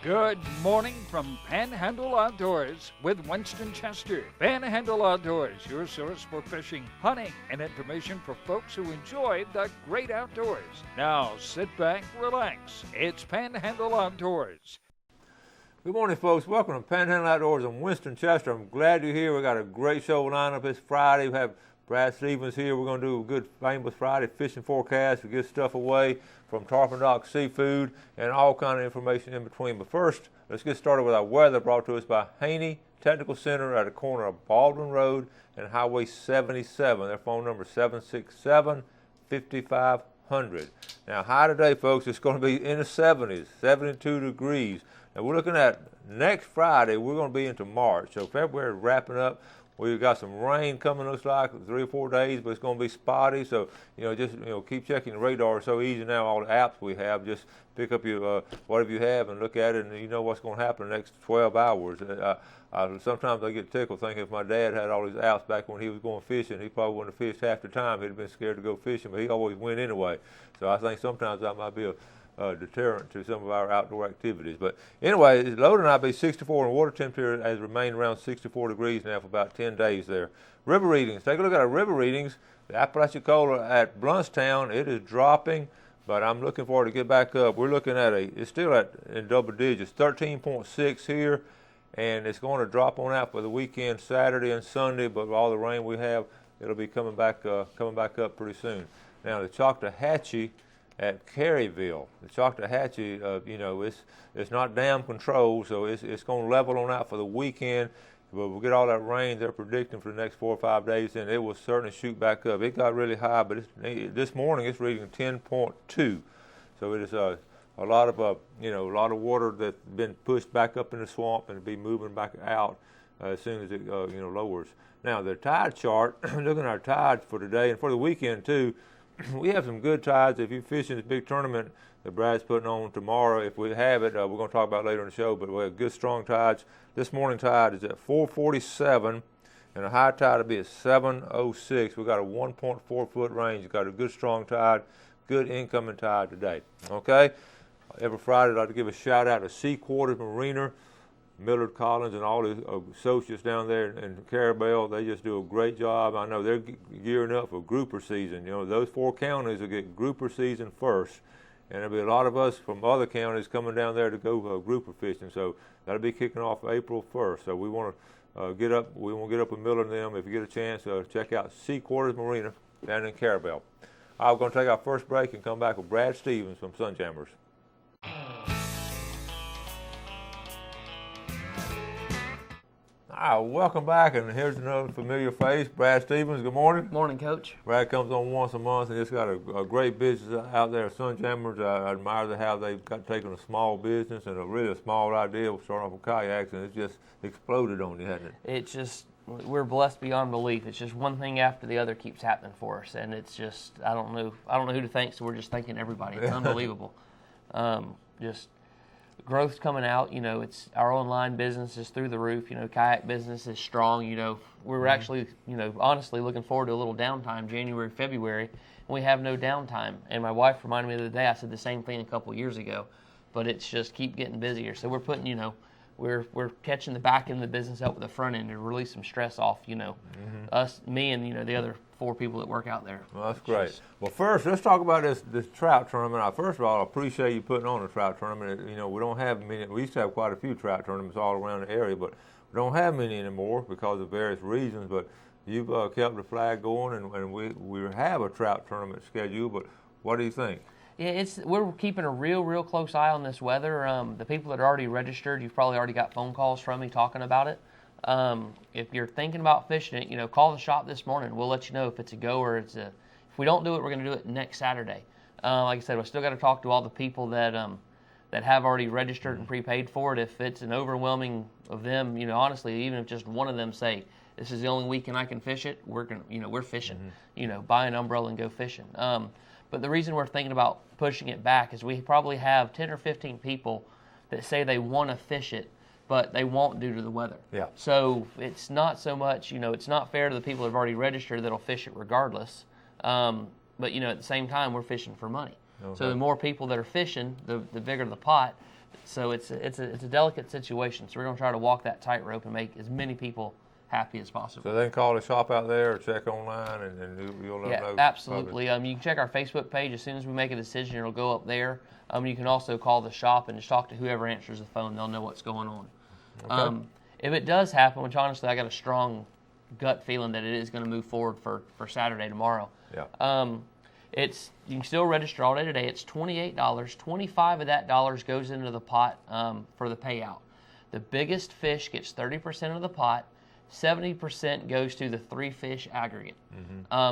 Good morning from Panhandle Outdoors with Winston Chester. Panhandle Outdoors, your source for fishing, hunting, and information for folks who enjoy the great outdoors. Now sit back, relax. It's Panhandle Outdoors. Good morning, folks. Welcome to Panhandle Outdoors. I'm Winston Chester. I'm glad you're here. We got a great show lined up this Friday. We have Brad Stevens here. We're going to do a good famous Friday fishing forecast. We give stuff away from Tarpon Dock Seafood and all kind of information in between. But first, let's get started with our weather brought to us by Haney Technical Center at the corner of Baldwin Road and Highway 77. Their phone number is 767-5500. Now, high today, folks, it's going to be in the 70s, 72 degrees. Now, we're looking at next Friday, we're going to be into March. So February is wrapping up. We've got some rain coming, looks like 3 or 4 days, but it's going to be spotty. So, just keep checking the radar. It's so easy now, all the apps we have. Just pick up your whatever you have and look at it, and you know what's going to happen in the next 12 hours. Sometimes I get tickled thinking if my dad had all these apps back when he was going fishing, he probably wouldn't have fished half the time. He'd have been scared to go fishing, but he always went anyway. So I think sometimes that might be a deterrent to some of our outdoor activities. But anyway, low tonight be 64 and water temperature has remained around 64 degrees now for about 10 days there. River readings. Take a look at our river readings. The Apalachicola at Bluntstown, it is dropping, but I'm looking forward to get back up. We're looking at it's still in double digits, 13.6 here, and it's going to drop on out for the weekend, Saturday and Sunday, but with all the rain we have, it'll be coming back up pretty soon. Now the Choctawhatchee at Caryville. The Choctawhatchee, it's not dam controlled, so it's going to level on out for the weekend. But we'll get all that rain they're predicting for the next 4 or 5 days, and it will certainly shoot back up. It got really high, but this morning it's reading 10.2. So it is a lot of water that's been pushed back up in the swamp and it'll be moving back out as soon as it lowers. Now the tide chart, looking at our tides for today and for the weekend too. We have some good tides. If you fish in this big tournament that Brad's putting on tomorrow, if we have it, we're going to talk about it later in the show, but we have good strong tides. This morning tide is at 447, and the high tide will be at 706. We've got a 1.4 foot range. We've got a good strong tide, good incoming tide today. Okay? Every Friday I'd like to give a shout out to Sea Quarters Marina, Millard Collins and all the associates down there in Carabel. They just do a great job. I know they're gearing up for grouper season. Those 4 counties will get grouper season first, and there'll be a lot of us from other counties coming down there to go grouper fishing. So that'll be kicking off April 1st. So we want to get up. We want to get up with Millard and them. If you get a chance, check out Sea Quarters Marina down in Carabel. I'm going to take our first break and come back with Brad Stevens from Sunjammers. Welcome back, and here's another familiar face, Brad Stevens. Good morning. Morning, Coach. Brad comes on once a month and just got a great business out there at Sunjammers. I admire how they've taken a small business and a really small idea, starting off with kayaks, and it's just exploded on you, hasn't it? It's just, we're blessed beyond belief. It's just one thing after the other keeps happening for us, and it's just, I don't know who to thank, so we're just thanking everybody. It's unbelievable. Just growth's coming out. It's our online business is through the roof. Kayak business is strong. We're actually, honestly looking forward to a little downtime, January, February. And we have no downtime. And my wife reminded me the other day, I said the same thing a couple of years ago, but it's just keep getting busier. So we're putting, we're catching the back end of the business up with the front end to release some stress off, me and, the other 4 people that work out there. Well, that's great. Well, first, let's talk about this trout tournament. First of all, I appreciate you putting on a trout tournament. We don't have many. We used to have quite a few trout tournaments all around the area, but we don't have many anymore because of various reasons. But you've kept the flag going, and we have a trout tournament scheduled. But what do you think? Yeah, we're keeping a real close eye on this weather. The people that are already registered, you've probably already got phone calls from me talking about it. If you're thinking about fishing it, call the shop this morning. We'll let you know if it's a go or if we don't do it, we're going to do it next Saturday. Like I said, we still got to talk to all the people that have already registered and prepaid for it. If it's an overwhelming of them, honestly, even if just one of them say, this is the only weekend I can fish it, we're fishing. Buy an umbrella and go fishing. But the reason we're thinking about pushing it back is we probably have 10 or 15 people that say they want to fish it, but they won't due to the weather. Yeah. So it's not so much, it's not fair to the people that have already registered that'll fish it regardless. But, at the same time, we're fishing for money. Okay. So the more people that are fishing, the bigger the pot. So it's a delicate situation. So we're going to try to walk that tightrope and make as many people happy as possible. So they can call the shop out there or check online, and you'll let them know. Absolutely. You can check our Facebook page. As soon as we make a decision, it'll go up there. You can also call the shop and just talk to whoever answers the phone. They'll know what's going on. Okay. If it does happen, which honestly I got a strong gut feeling that it is going to move forward for Saturday tomorrow. Yeah. You can still register all day today. It's $28. $25 of that dollars goes into the pot for the payout. The biggest fish gets 30% of the pot. 70% goes to the 3 fish aggregate.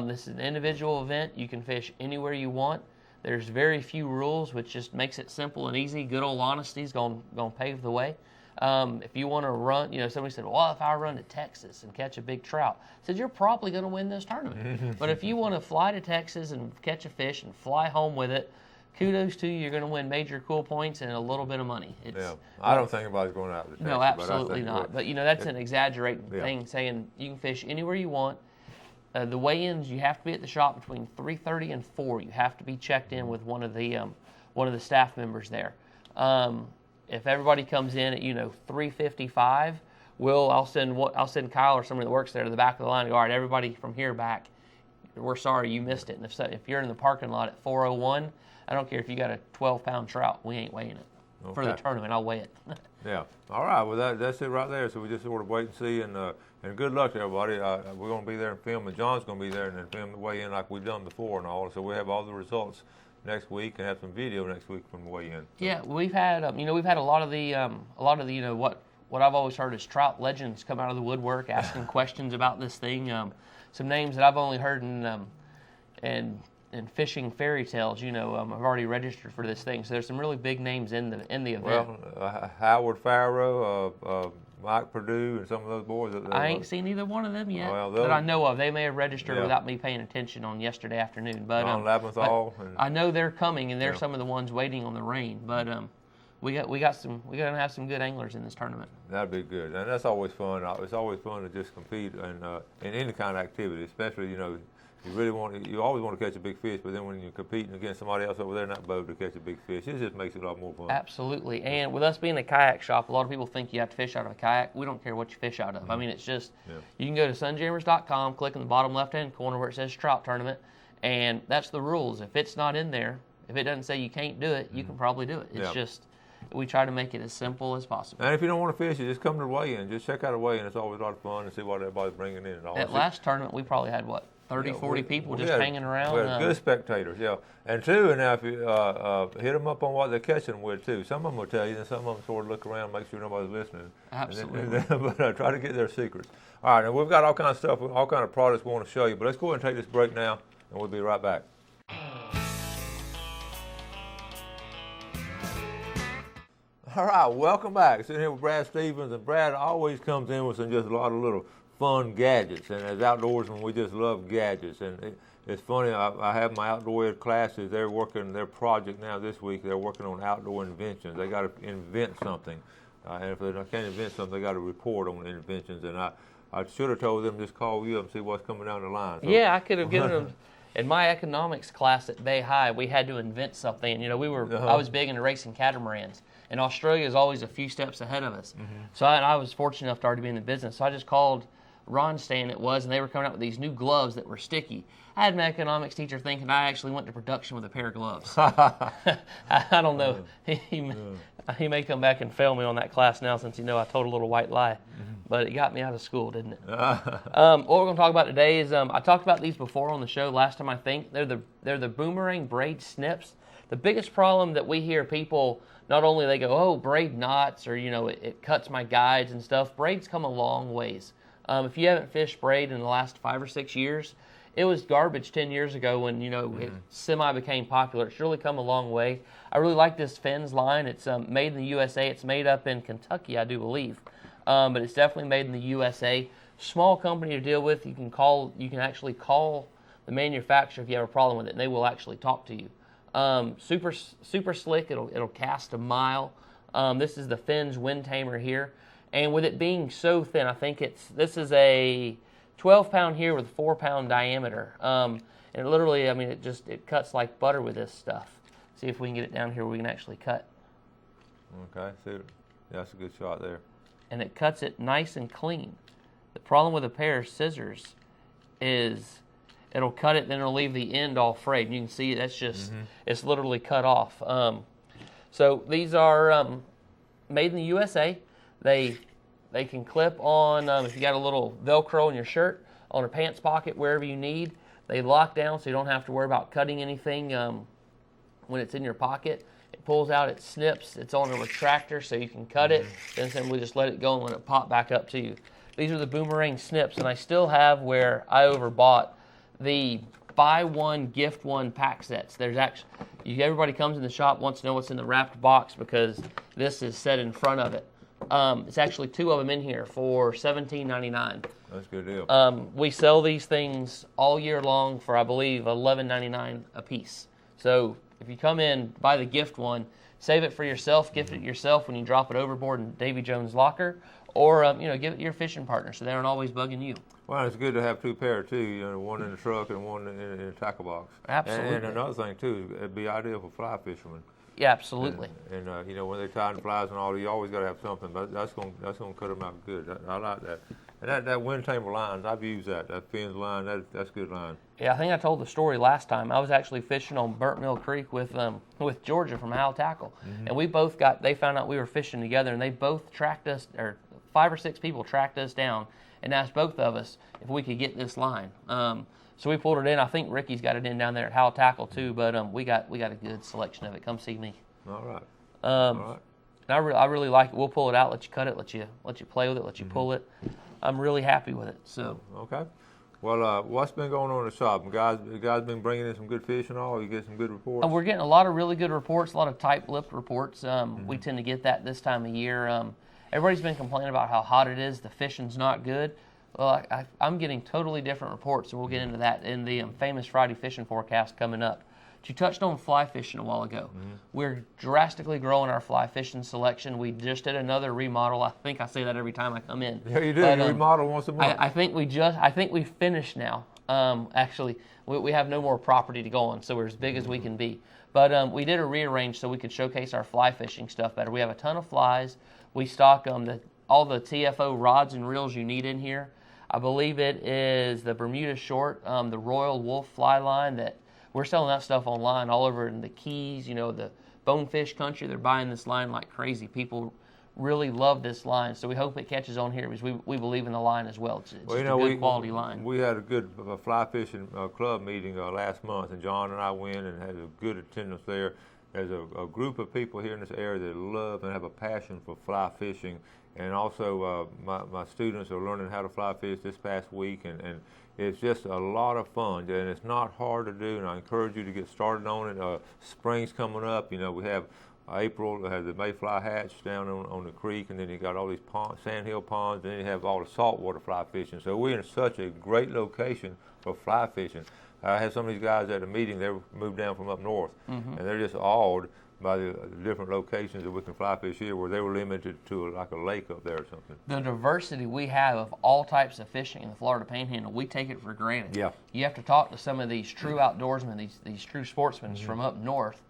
This is an individual event. You can fish anywhere you want. There's very few rules, which just makes it simple and easy. Good old honesty is going to pave the way. If you want to run, somebody said, well, if I run to Texas and catch a big trout, I said, you're probably going to win this tournament. But if you want to fly to Texas and catch a fish and fly home with it, kudos to you. You're going to win major cool points and a little bit of money. I don't think anybody's going out to Texas. No, absolutely not. But, that's an exaggerating thing, saying you can fish anywhere you want. The weigh-ins, you have to be at the shop between 3:30 and 4. You have to be checked in with one of the staff members there. If everybody comes in at 3:55, I'll send Kyle or somebody that works there to the back of the line and go, all right, everybody from here back, we're sorry you missed it. And if you're in the parking lot at 4:01, I don't care if you got a 12-pound trout, we ain't weighing it. Okay. For the tournament, I'll weigh it. Yeah. All right. Well, that's it right there. So we just sort of wait and see, and good luck to everybody. We're going to be there and film, and John's going to be there and film the weigh-in like we've done before and all. So we have all the results next week and have some video next week from the weigh-in. So. Yeah, we've had a lot of the what I've always heard is trout legends come out of the woodwork asking questions about this thing. Some names that I've only heard in fishing fairy tales. I've already registered for this thing, so there's some really big names in the event. Well, Howard Farrow, Mike Perdue, and some of those boys. I ain't seen either one of them yet that I know of. They may have registered without me paying attention on yesterday afternoon. But I know they're coming, and they're some of the ones waiting on the rain. But we're gonna have some good anglers in this tournament. That'd be good, and that's always fun. It's always fun to just compete in any kind of activity, especially you always want to catch a big fish, but then when you're competing against somebody else over there in that boat to catch a big fish, it just makes it a lot more fun. Absolutely. And with us being a kayak shop, a lot of people think you have to fish out of a kayak. We don't care what you fish out of. I mean, it's just, you can go to sunjammers.com, click in the bottom left-hand corner where it says trout tournament, and that's the rules. If it's not in there, if it doesn't say you can't do it, you can probably do it. It's just, we try to make it as simple as possible. And if you don't want to fish, you just come to the weigh-in. Just check out a weigh-in. It's always a lot of fun to see what everybody's bringing in. And all. At last tournament, we probably had, 40 people just hanging around. We had good spectators, And two, now if you hit them up on what they're catching with, too. Some of them will tell you, and some of them sort of look around, make sure nobody's listening. Absolutely. But try to get their secrets. All right, and we've got all kinds of stuff, all kind of products we want to show you. But let's go ahead and take this break now, and we'll be right back. All right, welcome back. Sitting here with Brad Stevens, and Brad always comes in with just a lot of little fun gadgets, and as outdoorsmen, we just love gadgets. And it's funny, I have my outdoor ed classes. They're working their project now this week. They're working on outdoor inventions. They got to invent something, and if they can't invent something, they got to report on the inventions. And I should have told them just call you up and see what's coming down the line. So, I could have given them. In my economics class at Bay High, we had to invent something. I was big into racing catamarans, and Australia is always a few steps ahead of us. So I was fortunate enough to already be in the business. So I just called Ron Stan and they were coming out with these new gloves that were sticky. I had my economics teacher thinking I actually went to production with a pair of gloves. I don't know. He may come back and fail me on that class now since I told a little white lie. But it got me out of school, didn't it? What we're going to talk about today is I talked about these before on the show last time, I think. They're the boomerang braid snips. The biggest problem that we hear people, not only they go, oh, braid knots, or it cuts my guides and stuff. Braids come a long ways. If you haven't fished braid in the last 5 or 6 years, it was garbage 10 years ago when, it semi became popular. It's really come a long way. I really like this Fins line. It's made in the USA. It's made up in Kentucky, I do believe. But it's definitely made in the USA. Small company to deal with. You can actually call the manufacturer if you have a problem with it, and they will actually talk to you. Super slick. It'll cast a mile. This is the Fins Wind Tamer here. And with it being so thin, I think this is a 12-pound here with a 4-pound diameter. And it literally, it cuts like butter with this stuff. See if we can get it down here where we can actually cut. Okay, see, that's a good shot there. And it cuts it nice and clean. The problem with a pair of scissors is it'll cut it, then it'll leave the end all frayed. And you can see that's just, it's literally cut off. So these are made in the USA. They can clip on, if you got a little Velcro in your shirt, on a pants pocket, wherever you need. They lock down so you don't have to worry about cutting anything when it's in your pocket. It pulls out, it snips, it's on a retractor so you can cut it, then simply just let it go and let it pop back up to you. These are the Boomerang snips, and I still have where I overbought the buy one, gift one pack sets. There's actually, everybody comes in the shop, wants to know what's in the wrapped box because this is set in front of it. It's actually 2 of them in here for $17.99. That's a good deal. We sell these things all year long for, I believe, $11.99 a piece. So if you come in, buy the gift one, save it for yourself, gift it yourself when you drop it overboard in Davy Jones' locker, or give it to your fishing partner so they aren't always bugging you. Well, it's good to have 2 pair too. One in the truck and one in the tackle box. Absolutely. And another thing too, it'd be ideal for fly fishermen. Yeah, absolutely. And when they're tying flies and all, you always got to have something. But that's gonna cut them out good. I like that. And that wind tamer lines, I've used that. That Finn's line, that's good line. Yeah, I think I told the story last time. I was actually fishing on Burnt Mill Creek with Georgia from Hal Tackle, and they found out we were fishing together, and they both tracked us, or 5 or 6 people tracked us down and asked both of us if we could get this line. So we pulled it in. I think Ricky's got it in down there at Hal Tackle too, but we got a good selection of it. Come see me. All right. All right. And I really like it. We'll pull it out, let you cut it, let you play with it, let you pull it. I'm really happy with it. So. Okay. Well, what's been going on in the shop? Guys been bringing in some good fish and all? You get some good reports? We're getting a lot of really good reports, a lot of tight-lipped reports. We tend to get that this time of year. Everybody's been complaining about how hot it is. The fishing's not good. Well, I'm getting totally different reports, and we'll get into that in the famous Friday fishing forecast coming up. But you touched on fly fishing a while ago. We're drastically growing our fly fishing selection. We just did another remodel. I think I say that every time I come in. Yeah, you do. You remodel once a month. I think we finished now. Actually, we have no more property to go on, so we're as big as we can be. But we did a rearrange so we could showcase our fly fishing stuff better. We have a ton of flies. We stock all the TFO rods and reels you need in here. I believe it is the Bermuda Short, the Royal Wolf fly line that we're selling that stuff online all over in the Keys, the bonefish country. They're buying this line like crazy. People really love this line, so we hope it catches on here because we believe in the line as well. It's a good quality line. We had a good fly fishing club meeting last month, and John and I went and had a good attendance there. There's a group of people here in this area that love and have a passion for fly fishing, and also my students are learning how to fly fish this past week, and it's just a lot of fun, and it's not hard to do, and I encourage you to get started on it. Spring's coming up. We have April, have the mayfly hatch down on the creek, and then you got all these sandhill ponds, and then you have all the saltwater fly fishing. So we're in such a great location for fly fishing. I had some of these guys at a meeting. They moved down from up north, and they're just awed by the different locations that we can fly fish here, where they were limited to like a lake up there or something. The diversity we have of all types of fishing in the Florida Panhandle, we take it for granted. Yeah. You have to talk to some of these true outdoorsmen, these true sportsmen from up north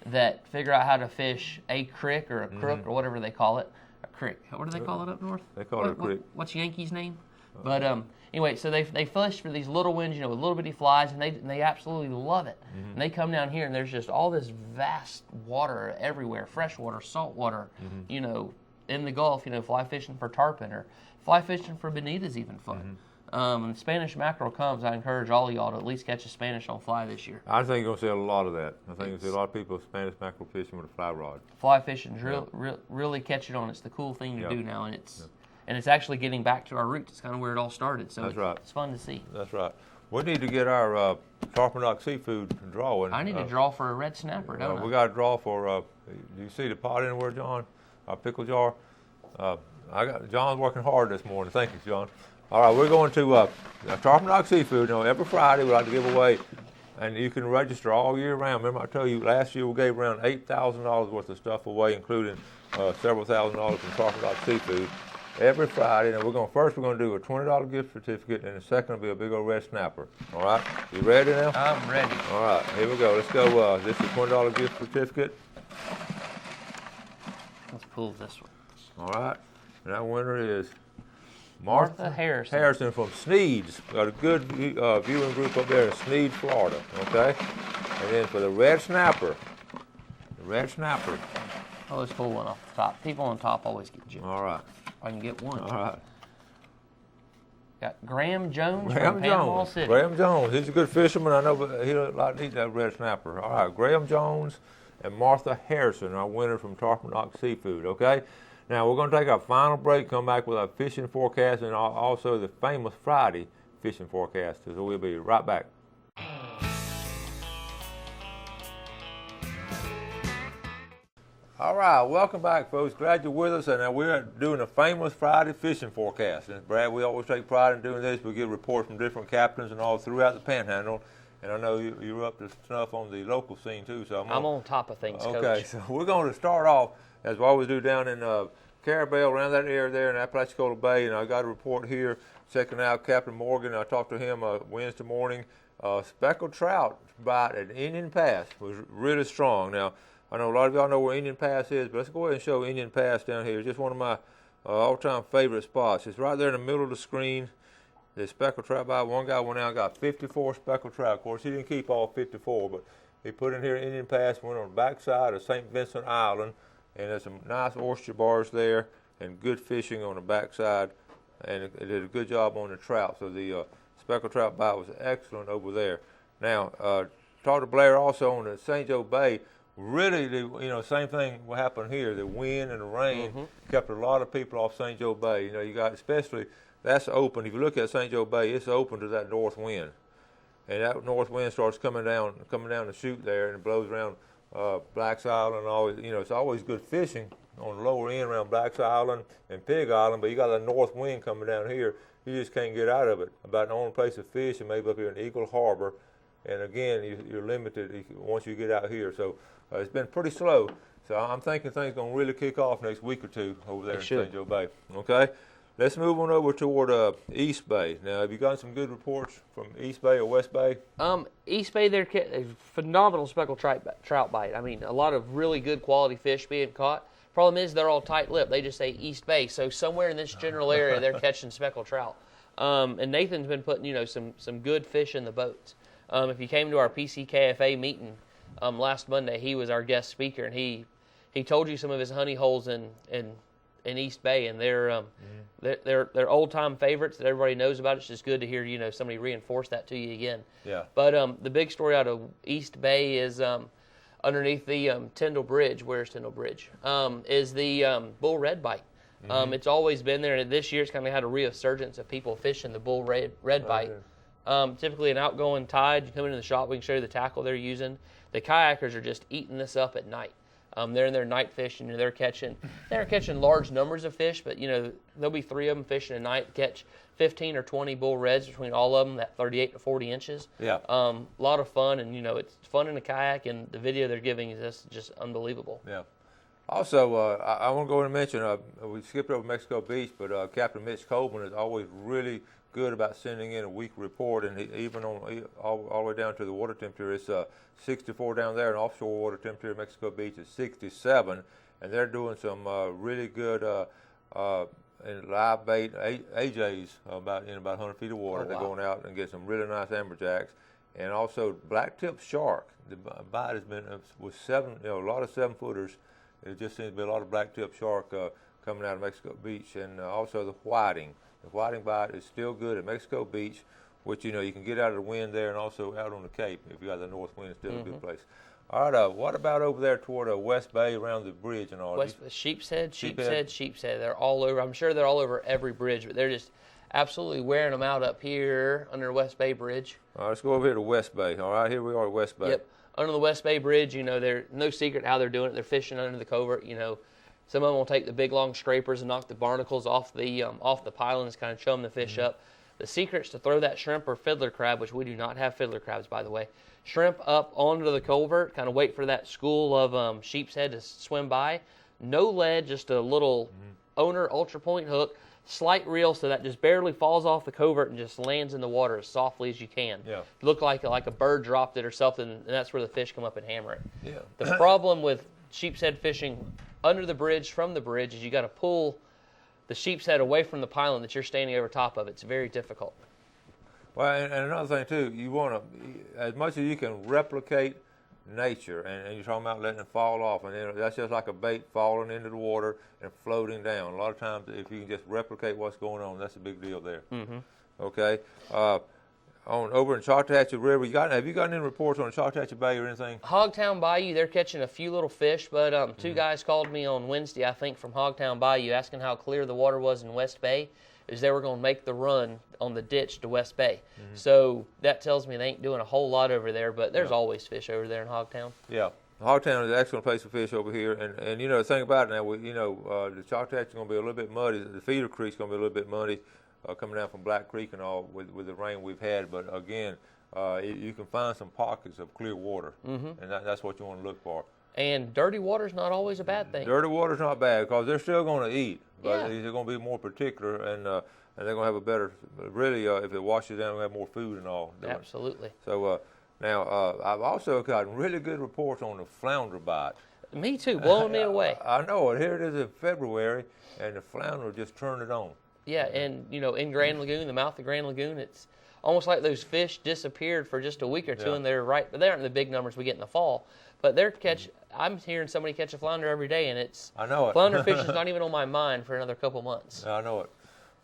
that figure out how to fish a crick or a crook or whatever they call it. A crick. What do they call it up north? They call it a crick. What's Yankee's name? But anyway, so they fish for these little ones, with little bitty flies, and they absolutely love it. And they come down here, and there's just all this vast water everywhere, fresh water, salt water, in the Gulf, fly fishing for tarpon or fly fishing for bonitas even fun. And Spanish mackerel comes, I encourage all of y'all to at least catch a Spanish on fly this year. I think you're going to see a lot of that. I think you're going to see a lot of people Spanish mackerel fishing with a fly rod. Fly fishing is really catch it on. It's the cool thing to do now, and it's actually getting back to our roots. It's kind of where it all started, so it's fun to see. That's right. We need to get our Tarpon Rock seafood drawing. I need to draw for a red snapper, don't I? We got to draw for, do you see the pot anywhere, John? Our pickle jar? John's working hard this morning. Thank you, John. All right, we're going to Tarpon Rock Seafood. Every Friday we like to give away, and you can register all year round. Remember I told you last year we gave around $8,000 worth of stuff away, including several $1,000s from Tarpon Rock Seafood. Every Friday, and we're going to do a $20 gift certificate, and the second will be a big old red snapper. All right, you ready now? I'm ready. All right, here we go. Let's go. This is a $20 gift certificate. Let's pull this one. All right. And that winner is Martha Harrison. Harrison from Sneed's. Got a good viewing group up there in Sneed, Florida. Okay. And then for the red snapper. Oh, let's pull one off the top. People on top always get gypped. All right. I can get one. All right. Got Graham Jones from Panhandle City. Graham Jones. He's a good fisherman. I know, but he doesn't like to eat that red snapper. All right. Graham Jones and Martha Harrison, our winner from Tarpon Rock Seafood. Okay. Now we're going to take our final break. Come back with our fishing forecast and also the famous Friday fishing forecast. So we'll be right back. All right, welcome back, folks. Glad you're with us. And now we're doing a famous Friday fishing forecast. And Brad, we always take pride in doing this. We get reports from different captains and all throughout the Panhandle. And I know you're up to snuff on the local scene too. So I'm on top of things, Coach. Okay, so we're going to start off as we always do down in Carabel, around that area there in Apalachicola Bay. And I got a report here checking out Captain Morgan. I talked to him Wednesday morning. Speckled trout bite at Indian Pass was really strong. Now, I know a lot of y'all know where Indian Pass is, but let's go ahead and show Indian Pass down here. It's just one of my all-time favorite spots. It's right there in the middle of the screen. The speckled trout bite. One guy went out and got 54 speckled trout. Of course, he didn't keep all 54, but he put in here Indian Pass, went on the backside of St. Vincent Island, and there's some nice oyster bars there and good fishing on the backside, and it did a good job on the trout. So the speckled trout bite was excellent over there. Now, talked to Blair also on the St. Joe Bay. Really, same thing will happen here. The wind and the rain kept a lot of people off St. Joe Bay. You know, you got especially that's open. If you look at St. Joe Bay, it's open to that north wind, and that north wind starts coming down the chute there, and it blows around Black's Island. And always, it's always good fishing on the lower end around Black's Island and Pig Island. But you got that north wind coming down here, you just can't get out of it. About the only place to fish is maybe up here in Eagle Harbor, and again, you're limited once you get out here. So. It's been pretty slow, so I'm thinking things are going to really kick off next week or two over there in St. Joe Bay. Okay, let's move on over toward East Bay. Now, have you gotten some good reports from East Bay or West Bay? East Bay, they're a phenomenal speckled trout bite. I mean, a lot of really good quality fish being caught. Problem is, they're all tight-lipped. They just say East Bay, so somewhere in this general area, they're catching speckled trout. And Nathan's been putting, some good fish in the boats. If you came to our PCKFA meeting, last Monday, he was our guest speaker, and he told you some of his honey holes in East Bay, and they're old time favorites that everybody knows about. It's just good to hear somebody reinforce that to you again. Yeah. But the big story out of East Bay is underneath the Tyndall Bridge. Where's Tyndall Bridge? Is the bull red bite. It's always been there, and this year it's kind of had a resurgence of people fishing the bull red bite. Typically an outgoing tide, you come into the shop, we can show you the tackle they're using. The kayakers are just eating this up at night. They're in their night fishing, they're catching large numbers of fish, but there'll be 3 of them fishing a night, catch 15 or 20 bull reds between all of them, that 38 to 40 inches. Yeah. A lot of fun, and it's fun in a kayak, and the video they're giving is just unbelievable. Yeah. Also, I want to go and mention, we skipped over Mexico Beach, but Captain Mitch Coleman is always really good about sending in a weekly report, and even on all the way down to the water temperature, it's 64 down there, and offshore water temperature in Mexico Beach is 67, and they're doing some really good and live bait AJs about 100 feet of water. Oh, wow. They're going out and get some really nice amberjacks, and also black-tip shark. The bite has been with a lot of 7-footers. It just seems to be a lot of black-tip shark coming out of Mexico Beach, and also the whiting. The whiting bite is still good at Mexico Beach, which you can get out of the wind there, and also out on the Cape. If you got the north wind, it's still a good place. All right, what about over there toward West Bay around the bridge and all? Sheep's Head. They're all over. I'm sure they're all over every bridge, but they're just absolutely wearing them out up here under West Bay Bridge. All right, let's go over here to West Bay. All right, here we are at West Bay. Yep, under the West Bay Bridge. They're no secret how they're doing it. They're fishing under the covert. Some of them will take the big long scrapers and knock the barnacles off the pilings, kind of show them the fish up. The secret's to throw that shrimp or fiddler crab, which we do not have fiddler crabs, by the way. Shrimp up onto the culvert, kind of wait for that school of sheep's head to swim by. No lead, just a little owner ultra point hook, slight reel so that just barely falls off the covert and just lands in the water as softly as you can. Yeah. Look like a bird dropped it or something, and that's where the fish come up and hammer it. Yeah. The problem with sheep's head fishing under the bridge, from the bridge, is you got to pull the sheep's head away from the pylon that you're standing over top of. It's very difficult. Well, and another thing too, you want to, as much as you can replicate nature, and you're talking about letting it fall off, and then that's just like a bait falling into the water and floating down. A lot of times, if you can just replicate what's going on, that's a big deal there. Mm-hmm. Okay. Over in Chattahoochee River, have you gotten any reports on Chattahoochee Bay or anything? Hogtown Bayou, they're catching a few little fish, but two guys called me on Wednesday, I think, from Hogtown Bayou, asking how clear the water was in West Bay, is they were going to make the run on the ditch to West Bay. Mm-hmm. So that tells me they ain't doing a whole lot over there, but there's always fish over there in Hogtown. Yeah. Hogtown is an excellent place to fish over here, and you know, the thing about it now, the Chattahoochee is going to be a little bit muddy. The feeder creek's going to be a little bit muddy, coming down from Black Creek and all with the rain we've had. But again, you can find some pockets of clear water, and that's what you want to look for. And dirty water's not always a bad thing. Dirty water's not bad because they're still going to eat, but they're going to be more particular, and they're going to have a better, really, if it washes down, they'll have more food and all. Absolutely. So now, I've also gotten really good reports on the flounder bite. Me too, blowing me away. I know it. Here it is in February, and the flounder just turned it on. Yeah, and in Grand Lagoon, the mouth of Grand Lagoon, it's almost like those fish disappeared for just a week or two, and they aren't the big numbers we get in the fall, but I'm hearing somebody catch a flounder every day, and I know it. Flounder fishing is not even on my mind for another couple months. I know it.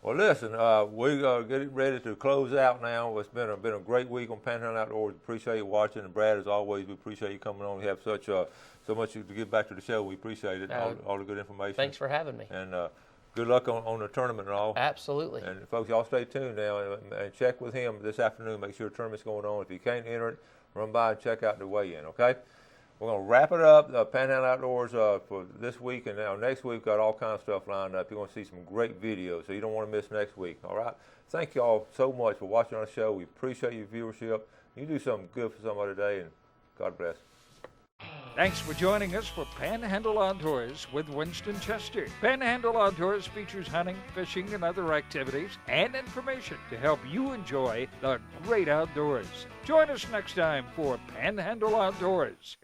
Well, listen, we're getting ready to close out now. It's been a great week on Panhandle Outdoors. Appreciate you watching, and Brad, as always, we appreciate you coming on. You have so much to give back to the show. We appreciate it, all the good information. Thanks for having me. And good luck on the tournament and all. Absolutely. And folks, y'all stay tuned now and check with him this afternoon. Make sure the tournament's going on. If you can't enter it, run by and check out the weigh-in, okay? We're going to wrap it up, Panhandle Outdoors, for this week. And now next week, got all kinds of stuff lined up. You're going to see some great videos, so you don't want to miss next week, all right? Thank you all so much for watching our show. We appreciate your viewership. You do something good for somebody today, and God bless. Thanks for joining us for Panhandle Outdoors with Winston Chester. Panhandle Outdoors features hunting, fishing, and other activities and information to help you enjoy the great outdoors. Join us next time for Panhandle Outdoors.